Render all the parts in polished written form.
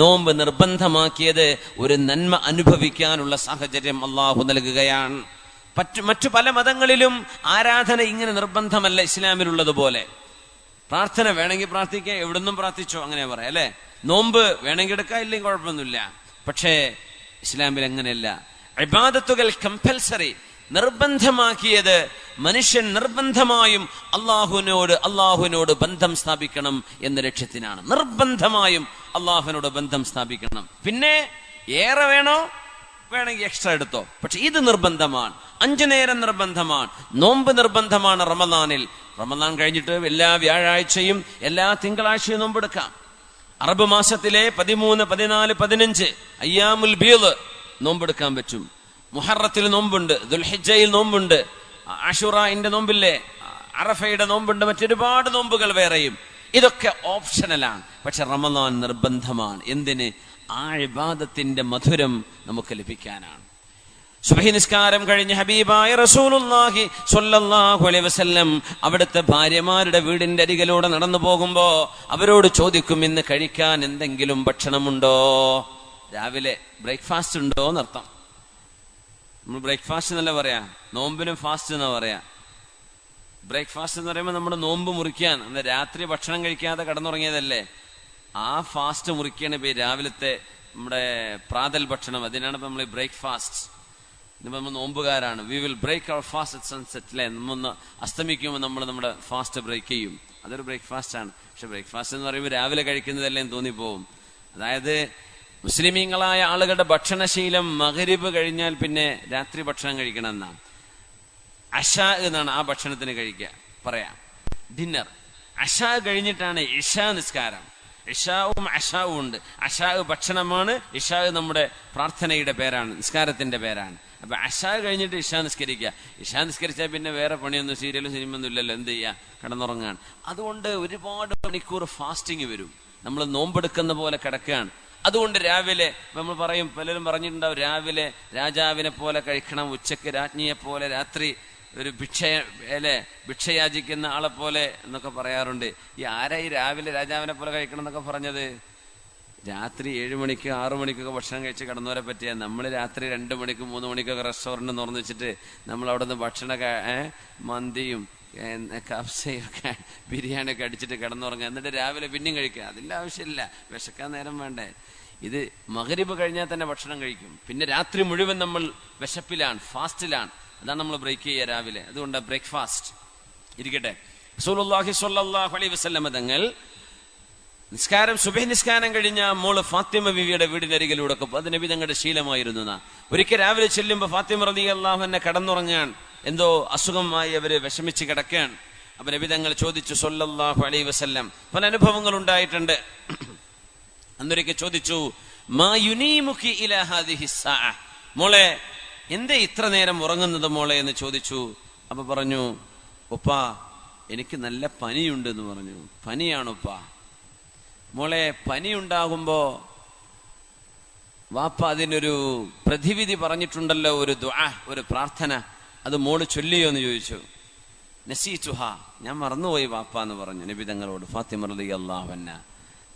നോമ്പ് നിർബന്ധമാക്കിയത് ഒരു നന്മ അനുഭവിക്കാനുള്ള സാഹചര്യം അള്ളാഹു നൽകുകയാണ്. മറ്റു പല മതങ്ങളിലും ആരാധന ഇങ്ങനെ നിർബന്ധമല്ല ഇസ്ലാമിലുള്ളതുപോലെ. പ്രാർത്ഥന വേണമെങ്കിൽ പ്രാർത്ഥിക്കുക, എവിടുന്നും പ്രാർത്ഥിച്ചോ, അങ്ങനെ പറയാം അല്ലെ. നോമ്പ് വേണമെങ്കിൽ എടുക്കാം, ഇല്ലെങ്കിൽ കുഴപ്പമൊന്നുമില്ല. പക്ഷേ ഇസ്ലാമിൽ അങ്ങനെയല്ല. ഇബാദത്തുകൾ കമ്പൽസറി, നിർബന്ധമാക്കിയത് മനുഷ്യൻ നിർബന്ധമായും അള്ളാഹുവിനോട് ബന്ധം സ്ഥാപിക്കണം എന്ന ലക്ഷ്യത്തിനാണ്. നിർബന്ധമായും അള്ളാഹുവിനോട് ബന്ധം സ്ഥാപിക്കണം. പിന്നെ ഏറെ വേണോ, വേണമെങ്കിൽ എക്സ്ട്രാ എടുത്തോ. പക്ഷെ ഇത് നിർബന്ധമാണ്. 5 നേരം നിർബന്ധമാണ്. നോമ്പ് നിർബന്ധമാണ് റമദാനിൽ. റമദാൻ കഴിഞ്ഞിട്ട് എല്ലാ വ്യാഴാഴ്ചയും എല്ലാ തിങ്കളാഴ്ചയും നോമ്പെടുക്കാം. അറബ് മാസത്തിലെ 13, 14, 15 അയ്യാമുൽ ബീദ് നോമ്പെടുക്കാൻ പറ്റും. മുഹറത്തിൽ നോമ്പുണ്ട്, ദുൽഹിജ്ജയിൽ നോമ്പുണ്ട്, ആശുറയുടെ നോമ്പില്ലേ, അറഫയുടെ നോമ്പുണ്ട്, മറ്റൊരുപാട് നോമ്പുകൾ വേറെയും. ഇതൊക്കെ ഓപ്ഷണലാണ്. പക്ഷെ റമദാൻ നിർബന്ധമാണ്. എന്തിന്? ആ ഇബാദത്തിന്റെ മധുരം നമുക്ക് ലഭിക്കാനാണ്. സുബ്ഹി നിസ്കാരം കഴിഞ്ഞ് ഹബീബായ റസൂലുള്ളാഹി സ്വല്ലല്ലാഹു അലൈഹി വസല്ലം അവിടുത്തെ ഭാര്യമാരുടെ വീടിന്റെ അരികിലൂടെ നടന്നു പോകുമ്പോ അവരോട് ചോദിക്കും, ഇന്ന് കഴിക്കാൻ എന്തെങ്കിലും ഭക്ഷണമുണ്ടോ? രാവിലെ ബ്രേക്ക്ഫാസ്റ്റ് ഉണ്ടോ എന്നർത്ഥം. നമ്മൾ ബ്രേക്ക്ഫാസ്റ്റ് എന്നല്ല പറയാ, നോമ്പിനും ഫാസ്റ്റ് എന്നാ പറയാ. ബ്രേക്ക്ഫാസ്റ്റ് എന്ന് പറയുമ്പോൾ നമ്മുടെ നോമ്പ് മുറിക്കാൻ, അന്ന് രാത്രി ഭക്ഷണം കഴിക്കാതെ കടന്നുറങ്ങിയതല്ലേ, ആ ഫാസ്റ്റ് മുറിക്കാണ് ഇപ്പൊ രാവിലത്തെ നമ്മുടെ പ്രാതൽ ഭക്ഷണം. അതിനാണ് ഇപ്പൊ നമ്മൾ ബ്രേക്ക്ഫാസ്റ്റ്. നമ്മൾ നോമ്പുകാരാണ്. We will break our fast at sunset അല്ലേ. നമ്മൊന്ന് അസ്തമിക്കുമ്പോൾ നമ്മൾ നമ്മുടെ ഫാസ്റ്റ് ബ്രേക്ക് ചെയ്യും. അതൊരു ബ്രേക്ക്ഫാസ്റ്റ് ആണ്. പക്ഷെ ബ്രേക്ക്ഫാസ്റ്റ് എന്ന് പറയുമ്പോൾ രാവിലെ കഴിക്കുന്നതല്ലേ എന്ന് തോന്നിപ്പോവും. അതായത് മുസ്ലിമീങ്ങളായ ആളുകളുടെ ഭക്ഷണശീലം മഗ്രിബ് കഴിഞ്ഞാൽ പിന്നെ രാത്രി ഭക്ഷണം കഴിക്കണം എന്നാണ്. അശാ എന്നാണ് ആ ഭക്ഷണത്തിന് കഴിക്കുക പറയാം, ഡിന്നർ. അശാ കഴിഞ്ഞിട്ടാണ് ഇശാ നിസ്കാരം. ഇഷാവും അഷാവും ഉണ്ട്. അഷാ ഭക്ഷണമാണ്, ഇഷാ നമ്മുടെ പ്രാർത്ഥനയുടെ പേരാണ്, നിസ്കാരത്തിന്റെ പേരാണ്. അപ്പൊ അഷാ കഴിഞ്ഞിട്ട് ഇഷാ നിസ്കരിക്കുക. ഇഷാ നിസ്കരിച്ചാൽ പിന്നെ വേറെ പണിയൊന്നും, സീരിയലും സിനിമയൊന്നും ഇല്ലല്ലോ, എന്ത് ചെയ്യുക, കിടന്നുറങ്ങാൻ. അതുകൊണ്ട് ഒരുപാട് മണിക്കൂർ ഫാസ്റ്റിംഗ് വരും. നമ്മൾ നോമ്പെടുക്കുന്ന പോലെ കിടക്കുകയാണ്. അതുകൊണ്ട് രാവിലെ നമ്മൾ പറയും, പലരും പറഞ്ഞിട്ടുണ്ടാവും, രാവിലെ രാജാവിനെ പോലെ കഴിക്കണം, ഉച്ചക്ക് രാജ്ഞിയെ പോലെ, രാത്രി ഒരു ഭിക്ഷയാചിക്കുന്ന ആളെ പോലെ എന്നൊക്കെ പറയാറുണ്ട്. ഈ ആരാ ഈ രാവിലെ രാജാവിനെ പോലെ കഴിക്കണം എന്നൊക്കെ പറഞ്ഞത്? രാത്രി 7 മണിക്ക് 6 മണിക്കൊക്കെ ഭക്ഷണം കഴിച്ച് കിടന്നവരെ പറ്റിയ നമ്മൾ രാത്രി 2 മണിക്ക് 3 മണിക്കൊക്കെ റെസ്റ്റോറന്റ് തുറന്നു വെച്ചിട്ട് നമ്മൾ അവിടെ നിന്ന് ഭക്ഷണ മന്തിയും കബ്സയും ഒക്കെ ബിരിയാണി ഒക്കെ അടിച്ചിട്ട് കിടന്നുറങ്ങുക, എന്നിട്ട് രാവിലെ പിന്നെയും കഴിക്കുക. അതിൻ്റെ ആവശ്യമില്ല, വിശക്കാൻ നേരം വേണ്ടേ. ഇത് മഗ്രിബ് കഴിഞ്ഞാൽ തന്നെ ഭക്ഷണം കഴിക്കും. പിന്നെ രാത്രി മുഴുവൻ നമ്മൾ വിശപ്പിലാണ്, ഫാസ്റ്റിലാണ്. അതാണ് നമ്മൾ ബ്രേക്ക് ചെയ്യുക രാവിലെ. അതുകൊണ്ട് ബ്രേക്ക്ഫാസ്റ്റ് ഇരിക്കട്ടെ. റസൂലുള്ളാഹി സ്വല്ലല്ലാഹു അലൈഹി വസല്ലം തങ്ങൾ നിസ്കാരം, സുബഹി നിസ്കാരം കഴിഞ്ഞ മോള് ഫാത്തിമ ബീവിയുടെ വീടിനരികിലൂടെ, അത് നബി തങ്ങളുടെ ശീലമായിരുന്നു. ഒരിക്കൽ രാവിലെ ചെല്ലുമ്പോൾ ഫാത്തിമ റളിയല്ലാഹു അൻഹ കിടന്നുറങ്ങാൻ, എന്തോ അസുഖമായി അവര് വിഷമിച്ച് കിടക്കാൻ. അപ്പൊ നബി തങ്ങൾ ചോദിച്ചു സ്വല്ലല്ലാഹു അലൈഹി വസല്ലം, പല അനുഭവങ്ങൾ ഉണ്ടായിട്ടുണ്ട്. അന്നൊരിക്കൽ ചോദിച്ചു, മാ യുനീമുകി ഇലാ ഹാദിഹി സ്സാഅ, മോളെ എന്തേ ഇത്ര നേരം ഉറങ്ങുന്നത് മോളെ എന്ന് ചോദിച്ചു. അപ്പൊ പറഞ്ഞു, ഉപ്പാ എനിക്ക് നല്ല പനിയുണ്ട് എന്ന് പറഞ്ഞു. പനിയാണുപ്പാ. മോളെ പനി ഉണ്ടാകുമ്പോ വാപ്പ അതിനൊരു പ്രതിവിധി പറഞ്ഞിട്ടുണ്ടല്ലോ, ഒരു ദുആ, ഒരു പ്രാർത്ഥന, അത് മോള് ചൊല്ലിയോ എന്ന് ചോദിച്ചു. നസീതുഹ, ഞാൻ മറന്നുപോയി വാപ്പ എന്ന് പറഞ്ഞു നബി തങ്ങളോട്. ഫാത്തിമ റളിയല്ലാഹു അൻഹ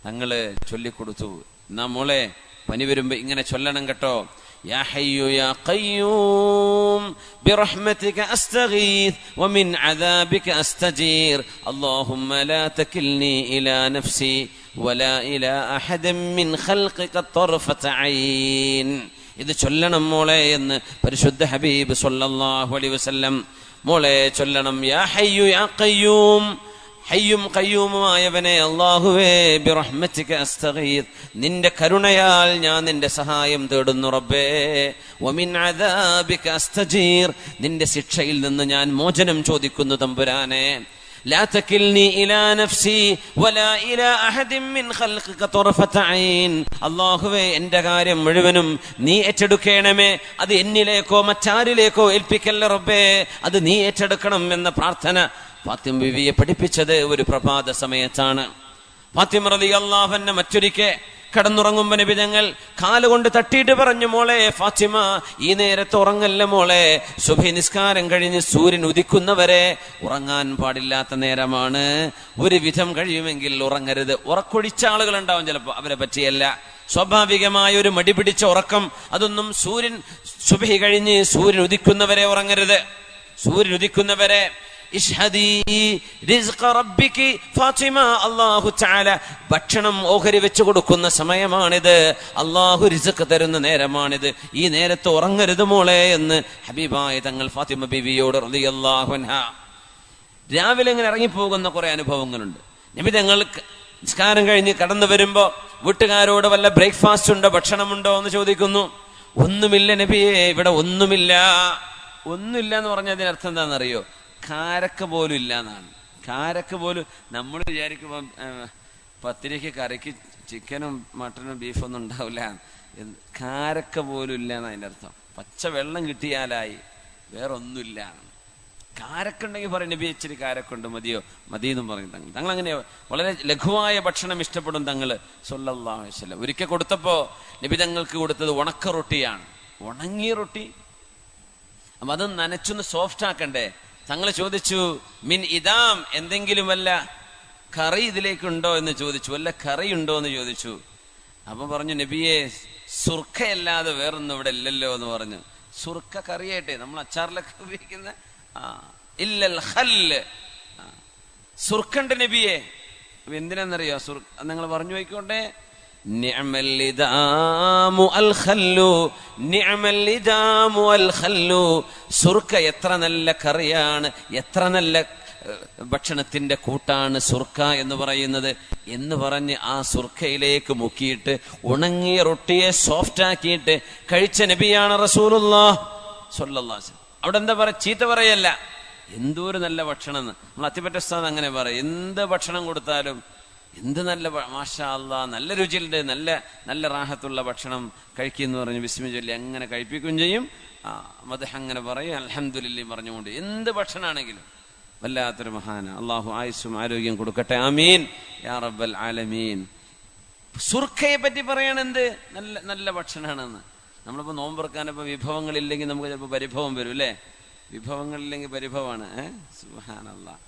തങ്ങള് ചൊല്ലിക്കൊടുത്തു. എന്നാ മോളെ പനി വരുമ്പോ ഇങ്ങനെ ചൊല്ലണം കേട്ടോ. യാ ഹയ്യു യാ ഖയ്യൂം ബിറഹ്മതിക അസ്തഗീസ് വമിൻ അദാബിക അസ്തജീർ അല്ലാഹുമ്മ ലാ തകിൽനി ഇലാ നഫ്സി വലാ ഇലാ അഹദൻ മിൻ ഖൽഖിക തർഫത ഐൻ. ഇത് ചൊല്ലണം മോളെ എന്ന് പരിശുദ്ധ ഹബീബ് സ്വല്ലല്ലാഹു അലൈഹി വസല്ലം മോളെ ചൊല്ലണം. യാ ഹയ്യു യാ ഖയ്യൂം, ഹയ്യും ഖയ്യൂമുമായവനെ അല്ലാഹുവേ, ബിറഹ്മതിക അസ്തഗീസ്, നിന്റെ കരുണയാൽ ഞാൻ നിന്റെ സഹായം തേടുന്നു റബ്ബേ. വമിൻ അദാബിക അസ്തജീർ, നിന്റെ ശിക്ഷയിൽ നിന്ന് ഞാൻ മോചനം ചോദിക്കുന്നു തമ്പുരാനെ. ലാ തകിൽനി ഇലാ നഫ്സി വലാ ഇലാ അഹദിൻ മിൻ ഖൽഖിക തർഫത ഐൻ. അല്ലാഹുവേ, എന്റെ കാര്യം മുഴുവനും നീ ഏറ്റെടുക്കണമേ. അത് എന്നിലേക്കോ മറ്റാരിലേക്കോ ഏൽപ്പിക്കല്ല റബ്ബേ, അത് നീ ഏറ്റെടുക്കണം എന്ന പ്രാർത്ഥന ഫാത്തിമ ബീവിയെ പഠിപ്പിച്ചത് ഒരു പ്രഭാത സമയത്താണ്. ഫാത്തിമ റളിയല്ലാഹു അൻഹ മറ്റൊരിക്കൽ കിടന്നുറങ്ങുമ്പോ നബി തങ്ങൾ കാലുകൊണ്ട് തട്ടിയിട്ട് പറഞ്ഞു, മോളെ ഫാത്തിമ, ഈ നേരത്ത് ഉറങ്ങല്ല മോളെ, സുബഹി നിസ്കാരം കഴിഞ്ഞ് സൂര്യൻ ഉദിക്കുന്നവരെ ഉറങ്ങാൻ പാടില്ലാത്ത നേരമാണ്, ഒരു വിധം കഴിയുമെങ്കിൽ ഉറങ്ങരുത്. ഉറക്കൊഴിച്ച ആളുകൾ ഉണ്ടാവും ചിലപ്പോൾ, അവരെ പറ്റിയല്ല. സ്വാഭാവികമായ ഒരു മടി പിടിച്ച ഉറക്കം, അതൊന്നും സുബഹി കഴിഞ്ഞ് സൂര്യൻ ഉദിക്കുന്നവരെ ഉറങ്ങരുത്. സൂര്യൻ ഉദിക്കുന്നവരെ അല്ലാഹു തആല ഭക്ഷണം ഓഹരി വെച്ചു കൊടുക്കുന്ന സമയമാണിത്, അള്ളാഹു റിസ്ക് തരുന്ന നേരമാണിത്, ഈ നേരത്ത് ഉറങ്ങരുത് മോളെ എന്ന് ഹബീബായ തങ്ങൾ ഫാത്തിമ ബീവിയോട് റളിയല്ലാഹു അൻഹ. രാവിലെ ഇങ്ങനെ ഇറങ്ങിപ്പോകുന്ന കുറെ അനുഭവങ്ങളുണ്ട്. നബി തങ്ങൾ നിസ്കാരം കഴിഞ്ഞ് കടന്നു വരുമ്പോ വീട്ടുകാരോട് വല്ല ബ്രേക്ക്ഫാസ്റ്റ് ഉണ്ടോ, ഭക്ഷണമുണ്ടോ എന്ന് ചോദിക്കുന്നു. ഒന്നുമില്ല നബിയെ, ഇവിടെ ഒന്നുമില്ല. ഒന്നുമില്ല എന്ന് പറഞ്ഞാൽ അതിനർത്ഥം എന്താണെന്നറിയോ? കാരക്ക പോലും ഇല്ല എന്നാണ്. കാരക്ക പോലും നമ്മൾ വിചാരിക്കുമ്പോ പത്തിരിക്ക് കറിക്ക് ചിക്കനും മട്ടനും ബീഫൊന്നും ഉണ്ടാവില്ല. കാരക്ക പോലും ഇല്ല എന്ന് അതിൻ്റെ അർത്ഥം. പച്ച വെള്ളം കിട്ടിയാലായി, വേറെ ഒന്നുമില്ല. കാരക്ക ഉണ്ടെങ്കിൽ പറയും നബി ഇച്ചിരി കാരക്കുണ്ട്, മതിയോ? മതിയെന്നും പറയും തങ്ങൾ അങ്ങനെ വളരെ ലഘുവായ ഭക്ഷണം ഇഷ്ടപ്പെടും തങ്ങള് സ്വല്ലല്ലാഹു അലൈഹി വസല്ലം. ഒരിക്കൽ കൊടുത്തപ്പോ നബി തങ്ങൾക്ക് കൊടുത്തത് ഉണക്ക റൊട്ടിയാണ്. ഉണങ്ങിയ റൊട്ടി, അപ്പൊ അത് നനച്ചൊന്ന് സോഫ്റ്റ് ആക്കണ്ടേ? തങ്ങൾ ചോദിച്ചു, മിൻ ഇദാം, എന്തെങ്കിലും വല്ല കറി ഇതിലേക്കുണ്ടോ എന്ന് ചോദിച്ചു. വല്ല കറി ഉണ്ടോ എന്ന് ചോദിച്ചു. അപ്പൊ പറഞ്ഞു, നബിയെ സുർക്കയല്ലാതെ വേറൊന്നും ഇവിടെ ഇല്ലല്ലോ എന്ന് പറഞ്ഞു. സുർക്ക കറിയായിട്ടേ നമ്മൾ അച്ചാറിലൊക്കെ ഉപയോഗിക്കുന്ന ഇല്ലൽ ഖല്ല്, സുർക്കണ്ട് നബിയെ. എന്തിനാന്നറിയോ? നിങ്ങൾ പറഞ്ഞു പോയിക്കോട്ടെ. നിഅമൽ ഇദാമു അൽ ഖല്ലു, നിഅമൽ ഇദാമു അൽ ഖല്ലു. സുർക്ക എത്ര നല്ല കറിയാണ്, എത്ര നല്ല ഭക്ഷണത്തിന്റെ കൂട്ടാണ് സുർക്ക എന്ന് പറയുന്നത് എന്ന് പറഞ്ഞ് ആ സുർക്കയിലേക്ക് മുക്കിയിട്ട് ഉണങ്ങിയ റൊട്ടിയെ സോഫ്റ്റ് ആക്കിയിട്ട് കഴിച്ച നബിയാണ് റസൂലുള്ളാഹ് സ്വല്ലല്ലാഹു അലൈഹി വസല്ലം. അവിടെ എന്താ പറയാ? ചീത്ത പറയല്ല, എന്തോ ഒരു നല്ല ഭക്ഷണം എന്ന്. നമ്മൾ അത്തിപ്പറ്റ ഉസ്താദ് അങ്ങനെ പറയും, എന്ത് ഭക്ഷണം കൊടുത്താലും എന്ത് നല്ല, മാഷാ അല്ലാഹ്, നല്ല രുചിയുണ്ട്, നല്ല നല്ല റാഹത്തുള്ള ഭക്ഷണം കഴിക്കുമെന്ന് പറഞ്ഞ് ബിസ്മി ചൊല്ലി അങ്ങനെ കഴിപ്പിക്കുകയും ചെയ്യും. മദ്ഹ് അങ്ങനെ പറയും, അൽഹംദുലില്ലാഹ് പറഞ്ഞുകൊണ്ട്. എന്ത് ഭക്ഷണമാണെങ്കിലും വല്ലാത്തൊരു മഹാന. അള്ളാഹു ആയുസ്സും ആരോഗ്യം കൊടുക്കട്ടെ, ആമീൻ യാ റബ്ബൽ ആലമീൻ. സുർക്കയെ പറ്റി പറയണെന്ത് നല്ല നല്ല ഭക്ഷണമാണെന്ന്. നമ്മളിപ്പോ നോമ്പുറക്കാനിപ്പോ വിഭവങ്ങളില്ലെങ്കിൽ നമുക്ക് ചിലപ്പോൾ പരിഭവം വരും അല്ലേ? വിഭവങ്ങളില്ലെങ്കിൽ പരിഭവമാണ്. സുബ്ഹാനല്ലാഹ്.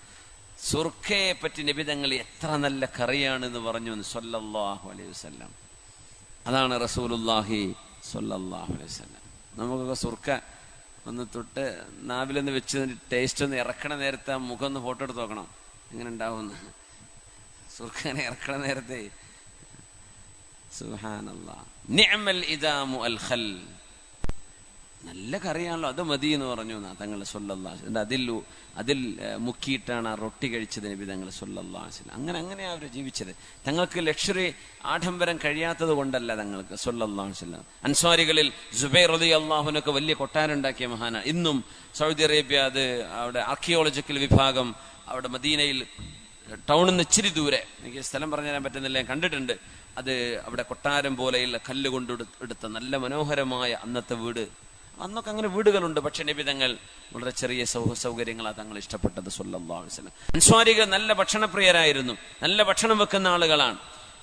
സുർക്കയെ പറ്റി നബി തങ്ങൾ എത്ര നല്ല കറിയാണെന്ന് പറഞ്ഞു സ്വല്ലല്ലാഹു അലൈഹി വസല്ലം. അതാണ് റസൂലുള്ളാഹി സ്വല്ലല്ലാഹു അലൈഹി വസല്ലം. നമുക്കൊക്കെ സുർക്ക ഒന്ന് തൊട്ട് നാവിലൊന്ന് വെച്ച് ടേസ്റ്റ് ഒന്ന് ഇറക്കണ നേരത്തെ ആ മുഖം ഒന്ന് ഫോട്ടോ എടുത്ത് നോക്കണം, എങ്ങനെ ഉണ്ടാവുമെന്ന്. സുർക്ക ഇങ്ങനെ ഇറക്കണ നേരത്തെ സുബ്ഹാനല്ലാഹ്. നിഅമൽ ഇദാമു അൽ ഖൽ, നല്ല കറിയാണല്ലോ, അത് മതി എന്ന് പറഞ്ഞു തങ്ങൾ സ്വല്ലല്ലാഹു അലൈഹി വസല്ലം. അതിൽ മുക്കിയിട്ടാണ് ആ റൊട്ടി കഴിച്ചത് നബി തങ്ങൾ സ്വല്ലല്ലാഹു അലൈഹി വസല്ലം. അങ്ങനെയാണ് അവർ ജീവിച്ചത്. തങ്ങൾക്ക് ലക്ഷറി ആഡംബരം കഴിയാത്തത് കൊണ്ടല്ല തങ്ങൾക്ക് സ്വല്ലല്ലാഹു അലൈഹി വസല്ലം. അൻസ്വാരികളിൽ സുബൈർ റളിയല്ലാഹു അൻഹു വലിയ കൊട്ടാരം ഉണ്ടാക്കിയ മഹാനാണ്. ഇന്നും സൗദി അറേബ്യ, അത് അവിടെ ആർക്കിയോളജിക്കൽ വിഭാഗം, അവിടെ മദീനയിൽ ടൗണിൽ നിന്ന് ഇച്ചിരി ദൂരെ, എനിക്ക് സ്ഥലം പറഞ്ഞു തരാൻ പറ്റുന്നില്ല, ഞാൻ കണ്ടിട്ടുണ്ട്. അത് അവിടെ കൊട്ടാരം പോലെയുള്ള കല്ല് കൊണ്ട് എടുത്ത നല്ല മനോഹരമായ അന്നത്തെ വീട്. അന്നൊക്കെ അങ്ങനെ വീടുകളുണ്ട്, പക്ഷെ നബി തങ്ങൾ വളരെ ചെറിയ സൗകര്യങ്ങളാണ് തങ്ങൾ ഇഷ്ടപ്പെട്ടത് സ്വല്ലല്ലാഹു അലൈഹി വസല്ലം. അൻസ്വാരികൾ നല്ല ഭക്ഷണപ്രിയരായിരുന്നു, നല്ല ഭക്ഷണം വെക്കുന്ന ആളുകളാണ്.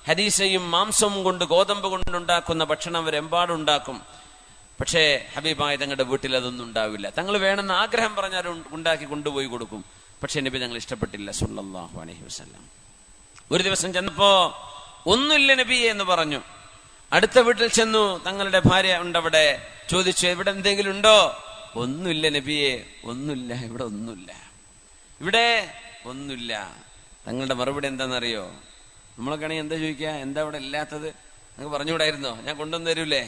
ഹദീസയും മാംസവും കൊണ്ട്, ഗോതമ്പ് കൊണ്ടുണ്ടാക്കുന്ന ഭക്ഷണം അവരെമ്പാടുണ്ടാക്കും. പക്ഷേ ഹബീബായ തങ്ങളുടെ വീട്ടിൽ അതൊന്നും ഉണ്ടാവില്ല. തങ്ങൾ വേണമെന്ന് ആഗ്രഹം പറഞ്ഞാൽ ഉണ്ടാക്കി കൊണ്ടുപോയി കൊടുക്കും. പക്ഷെ നബി തങ്ങൾ ഇഷ്ടപ്പെട്ടില്ല സ്വല്ലല്ലാഹു അലൈഹി വസല്ലം. ഒരു ദിവസം ചെന്നപ്പോ ഒന്നുമില്ല നബിയെ എന്ന് പറഞ്ഞു. അടുത്ത വീട്ടിൽ ചെന്നു, തങ്ങളുടെ ഭാര്യ ഉണ്ടവിടെ. ചോദിച്ചു, ഇവിടെ എന്തെങ്കിലും ഉണ്ടോ? ഒന്നുമില്ല നബിയെ, ഒന്നുമില്ല, ഇവിടെ ഒന്നുമില്ല, ഇവിടെ ഒന്നുമില്ല. തങ്ങളുടെ മറുപടി എന്താണെന്നറിയോ? നമ്മളൊക്കെ ആണെങ്കിൽ എന്താ ചോദിക്കുക? എന്താ ഇവിടെ ഇല്ലാത്തത്? നിങ്ങൾക്ക് പറഞ്ഞുകൂടായിരുന്നോ? ഞാൻ കൊണ്ടുവന്ന് തരൂലേ?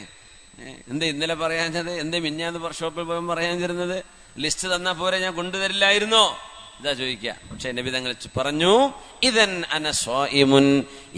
എന്താ ഇന്നലെ പറയാഞ്ഞത്? എന്താ മിഞ്ഞാന്ന് ഷോപ്പിൽ പോകാൻ പറയാൻ തരുന്നത്? ലിസ്റ്റ് തന്നാ പോരെ, ഞാൻ കൊണ്ടുതരില്ലായിരുന്നോ? ഇതാ ചോദിക്കുക. പക്ഷെ നബി തങ്ങൾ പറഞ്ഞു, ഇദൻ അന സ്വായിമുൻ,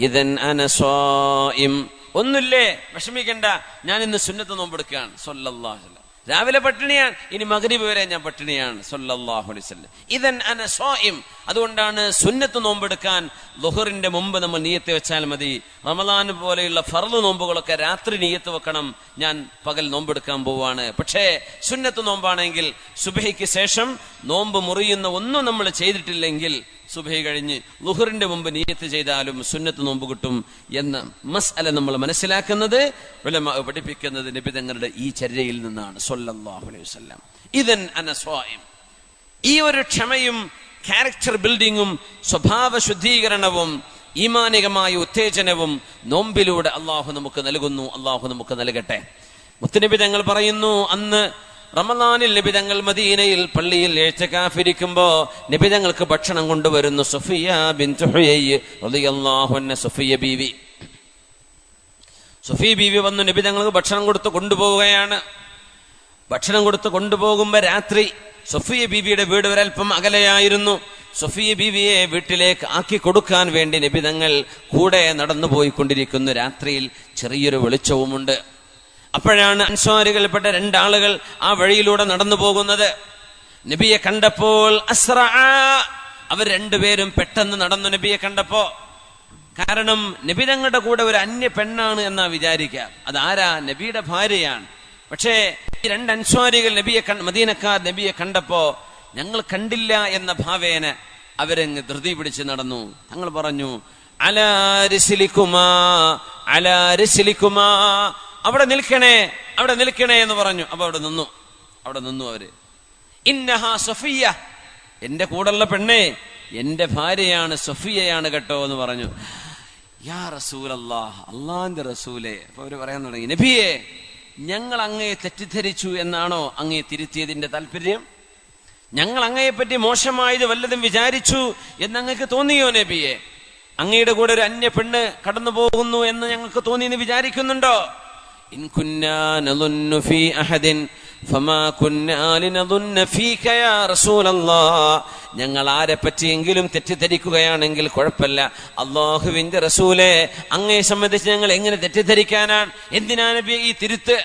ഇദൻ അന സ്വായിം. ഒന്നുമില്ലേ, വിഷമിക്കണ്ട, ഞാൻ ഇന്ന് സുന്നത്ത് നോമ്പെടുക്കുകയാണ് സ്വല്ലല്ലാഹു അലൈഹി വസല്ലം. രാവിലെ പട്ടിണിയാണ്, ഇനി മഗ്രിബ് വരെ ഞാൻ പട്ടിണിയാണ് സ്വല്ലല്ലാഹു അലൈഹി വസല്ലം. ഇദൻ അന സ്വായിം. അതുകൊണ്ടാണ് സുന്നത്ത് നോമ്പെടുക്കാൻ ളുഹറിന്റെ മുമ്പ് നമ്മൾ നിയ്യത്ത് വെച്ചാൽ മതി. റമളാൻ പോലെയുള്ള ഫർള് നോമ്പുകളൊക്കെ രാത്രി നിയ്യത്ത് വെക്കണം, ഞാൻ പകൽ നോമ്പെടുക്കാൻ പോവാണ്. പക്ഷേ സുന്നത്ത് നോമ്പാണെങ്കിൽ സുബഹിക്ക് ശേഷം നോമ്പ് മുറിയുന്ന ഒന്നും നമ്മൾ ചെയ്തിട്ടില്ലെങ്കിൽ സുബഹി കഴിഞ്ഞ് ളുഹറിന്റെ മുമ്പ് നിയത്ത് ചെയ്താലും സുന്നത്ത് നോമ്പ് കിട്ടും എന്ന മസ്അല നമ്മൾ മനസ്സിലാക്കുന്നത് ഉലമാ പഠിപ്പിക്കുന്നത് നബി തങ്ങളുടെ ഈ ചര്യയിൽ നിന്നാണ് സ്വല്ലല്ലാഹു അലൈഹി വസല്ലം. ഇദൻ അന സ്വായിം. ഈ ഒരു ക്ഷമയും ക്യാരക്ടർ ബിൽഡിങ്ങും സ്വഭാവ ശുദ്ധീകരണവും ഈമാനികമായ ഉത്തേജനവും നോമ്പിലൂടെ അള്ളാഹു നമുക്ക് നൽകുന്നു. അള്ളാഹു നമുക്ക് നൽകട്ടെ. മുത്തുനബി തങ്ങൾ പറയുന്നു, അന്ന് റമളാനിൽ നബി തങ്ങൾ മദീനയിൽ പള്ളിയിൽ ഇഅ്തികാഫിരിക്കുമ്പോ നബി തങ്ങൾക്ക് ഭക്ഷണം കൊണ്ടുവരുന്നു. സുഫിയ ബിൻതു ഹുയൈ റളിയല്ലാഹു അൻഹ, സുഫിയ ബീവി. സുഫിയ ബീവി വന്നു നബി തങ്ങൾക്ക് ഭക്ഷണം കൊടുത്ത് കൊണ്ടുപോവുകയാണ്. ഭക്ഷണം കൊടുത്ത് കൊണ്ടുപോകുമ്പോ രാത്രി സുഫിയ ബീവിയുടെ വീട് ഒരൽപ്പം അകലെയായിരുന്നു. സുഫിയ ബീവിയെ വീട്ടിലേക്ക് ആക്കി കൊടുക്കാൻ വേണ്ടി നബി തങ്ങൾ കൂടെ നടന്നു പോയിക്കൊണ്ടിരിക്കുന്നു. രാത്രിയിൽ ചെറിയൊരു വെളിച്ചവുമുണ്ട്. അപ്പോഴാണ് അൻസ്വാരികൾപ്പെട്ട രണ്ടാളുകൾ ആ വഴിയിലൂടെ നടന്നു പോകുന്നത്. നബിയെ കണ്ടപ്പോൾ അവർ രണ്ടുപേരും പെട്ടെന്ന് നടന്നു നബിയെ കണ്ടപ്പോ. കാരണം നബി തങ്ങളുടെ കൂടെ ഒരു അന്യ പെണ്ണാണ് എന്നാ വിചാരിക്കുക. അതാരാ? നബിയുടെ ഭാര്യയാണ്. പക്ഷേ ഈ രണ്ട് അൻസ്വാരികൾ മദീനക്കാർ നബിയെ കണ്ടപ്പോ ഞങ്ങൾ കണ്ടില്ല എന്ന ഭാവേന അവരങ്ങ് ധൃതി പിടിച്ച് നടന്നു. തങ്ങൾ പറഞ്ഞു, അലാ റിസ്ലികുമാ, അലാ റിസ്ലികുമാ, അവിടെ നിൽക്കണേ, അവിടെ നിൽക്കണേ എന്ന് പറഞ്ഞു. അപ്പൊ അവിടെ നിന്നു അവര്. ഇന്നഹാ സഫിയ, എന്റെ കൂടെയുള്ള പെണ്ണേ എന്റെ ഭാര്യയാണ്, സഫിയയാണ് കേട്ടോ എന്ന് പറഞ്ഞു. യാ റസൂലല്ലാഹ്, അള്ളാന്റെ റസൂലേ. അപ്പൊ അവര് പറയാൻ തുടങ്ങി, നബിയെ ഞങ്ങൾ അങ്ങയെ തെറ്റിദ്ധരിച്ചു എന്നാണോ അങ്ങയെ തിരുത്തിയതിന്റെ താല്പര്യം? ഞങ്ങൾ അങ്ങയെപ്പറ്റി മോശമായത് വല്ലതും വിചാരിച്ചു എന്നങ്ങക്ക് തോന്നിയോ നബിയെ? അങ്ങയുടെ കൂടെ ഒരു അന്യ പെണ്ണ് കടന്നു പോകുന്നു എന്ന് ഞങ്ങൾക്ക് തോന്നിയെന്ന് വിചാരിക്കുന്നുണ്ടോ? ഇൻ കുന്നാ നദുന്നു ഫീ അഹദിൻ ഫമാ കുന്നാ ലിനദുന്ന ഫീക യാ റസൂലല്ലാഹ്. ഞങ്ങൾ ആരെ പറ്റിയെങ്കിലും തെറ്റിദ്ധരിക്കുകയാണെങ്കിൽ കുഴപ്പമില്ല. അല്ലാഹുവിന്റെ റസൂലേ, അങ്ങയെ സംബന്ധിച്ച് ഞങ്ങൾ എങ്ങനെ തെറ്റിദ്ധരിക്കാനാണ്? എന്തിനാ നബിയെ ഈ തിരുത്ത്?